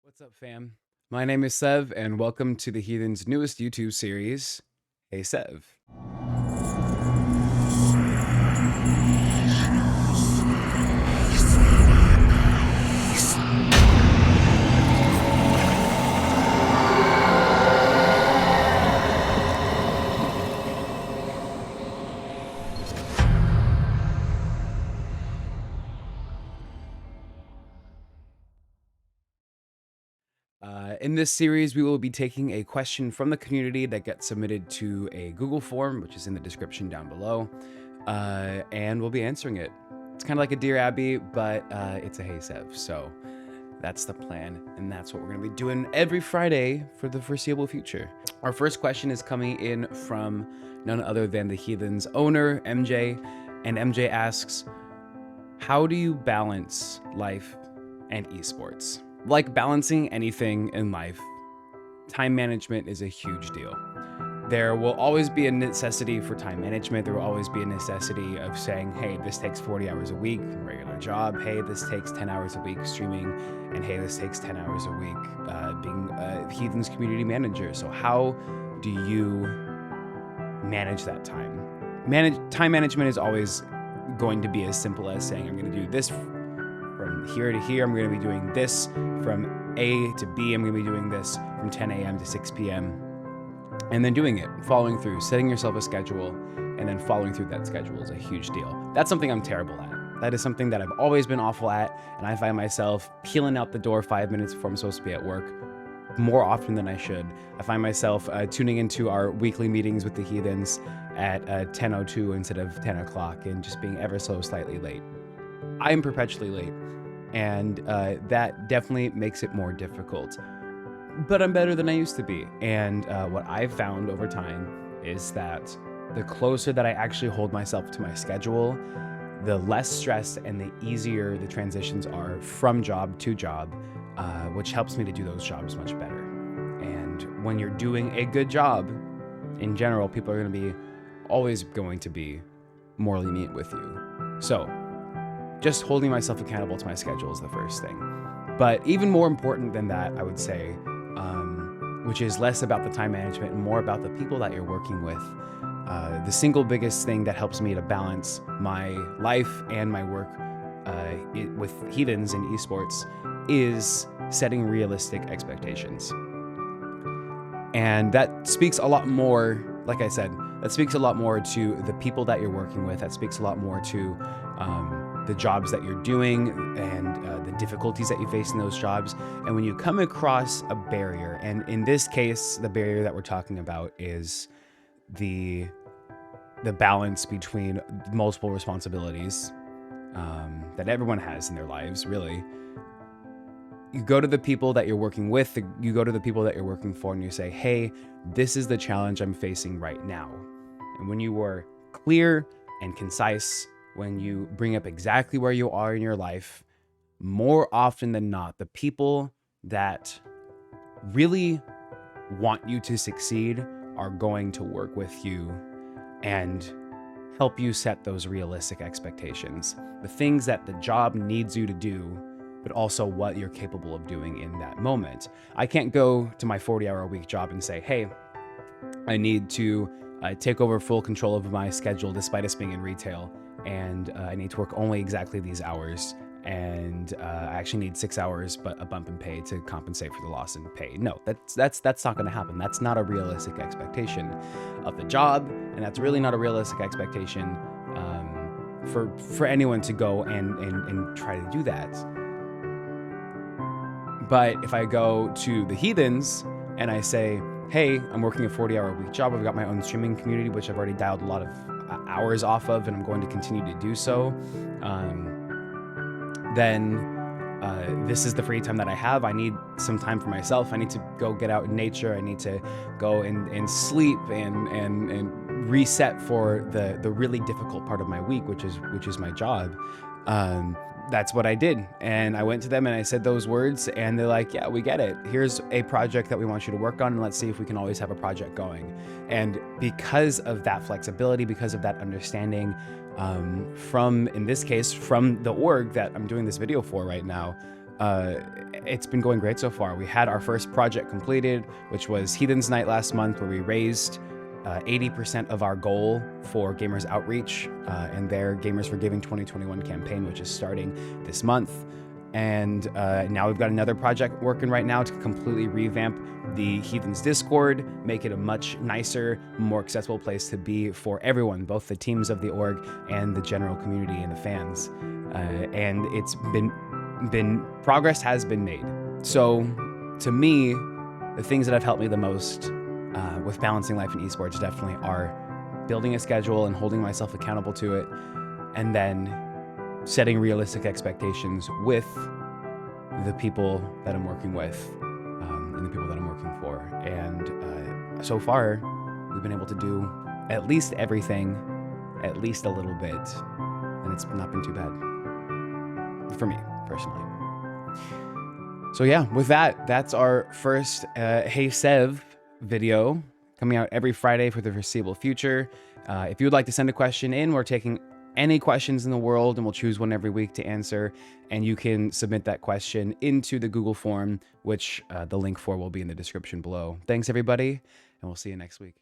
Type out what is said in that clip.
What's up, fam? My name is Sev, and welcome to the Heathens' newest YouTube series, Hey Sev. In this series, we will be taking a question from the community that gets submitted to a Google form, which is in the description down below, and we'll be answering it. It's kind of like a Dear Abby, but it's a Hey Sev, so that's the plan, and that's what we're going to be doing every Friday for the foreseeable future. Our first question is coming in from none other than the Heathens owner, MJ, and MJ asks, how do you balance life and esports? Like balancing anything in life, time management is a huge deal. There will always be a necessity for time management. There will always be a necessity of saying, hey, this takes 40 hours a week, regular job. Hey, this takes 10 hours a week streaming. And hey, this takes 10 hours a week being a Heathens community manager. So how do you manage that time? Time management is always going to be as simple as saying, I'm going to do this from here to here. I'm going to be doing this from A to B. I'm going to be doing this from 10 a.m. to 6 p.m. And then doing it, following through, setting yourself a schedule, and then following through that schedule is a huge deal. That's something I'm terrible at. That is something that I've always been awful at, and I find myself peeling out the door 5 minutes before I'm supposed to be at work more often than I should. I find myself tuning into our weekly meetings with the Heathens at 10:02 instead of 10 o'clock and just being ever so slightly late. I am perpetually late, and that definitely makes it more difficult. But I'm better than I used to be. And what I've found over time is that the closer that I actually hold myself to my schedule, the less stressed and the easier the transitions are from job to job, which helps me to do those jobs much better. And when you're doing a good job, in general, people are going to be always going to be more lenient with you. So just holding myself accountable to my schedule is the first thing. But even more important than that, I would say, which is less about the time management and more about the people that you're working with. The single biggest thing that helps me to balance my life and my work with Heathens and esports is setting realistic expectations. And that speaks a lot more, like I said, that speaks a lot more to the people that you're working with. That speaks a lot more to the jobs that you're doing and the difficulties that you face in those jobs. And when you come across a barrier, and in this case, the barrier that we're talking about is the balance between multiple responsibilities that everyone has in their lives, really. You go to the people that you're working with, you go to the people that you're working for, and you say, hey, this is the challenge I'm facing right now. And when you are clear and concise, when you bring up exactly where you are in your life, more often than not, the people that really want you to succeed are going to work with you and help you set those realistic expectations. The things that the job needs you to do, but also what you're capable of doing in that moment. I can't go to my 40-hour-a-week job and say, hey, I need to take over full control of my schedule despite us being in retail, and I need to work only exactly these hours, and I actually need 6 hours but a bump in pay to compensate for the loss in pay. No, that's not going to happen. That's not a realistic expectation of the job, and that's really not a realistic expectation for anyone to go and try to do that. But if I go to the Heathens and I say, hey, I'm working a 40-hour-a-week job, I've got my own streaming community, which I've already dialed a lot of hours off of, and I'm going to continue to do so, then this is the free time that I have. I need some time for myself. I need to go get out in nature. I need to go and sleep and reset for the really difficult part of my week, which is my job. That's what I did. And I went to them and I said those words, and they're like, yeah, we get it. Here's a project that we want you to work on, and let's see if we can always have a project going. And because of that flexibility, because of that understanding, from, in this case, from the org that I'm doing this video for right now, it's been going great so far. We had our first project completed, which was Heathens Night last month, where we raised 80% of our goal for Gamers Outreach and their Gamers for Giving 2021 campaign, which is starting this month. And now we've got another project working right now to completely revamp the Heathens Discord, make it a much nicer, more accessible place to be for everyone, both the teams of the org and the general community and the fans. And it's been progress has been made. So to me, the things that have helped me the most with balancing life and esports definitely are building a schedule and holding myself accountable to it, and then setting realistic expectations with the people that I'm working with and the people that I'm working for. And so far, we've been able to do at least everything, at least a little bit, and it's not been too bad for me personally. So yeah, with that, that's our first Hey SEV video coming out every Friday for the foreseeable future. If you would like to send a question in, we're taking any questions in the world and we'll choose one every week to answer. And you can submit that question into the Google form, which the link for will be in the description below. Thanks everybody, and we'll see you next week.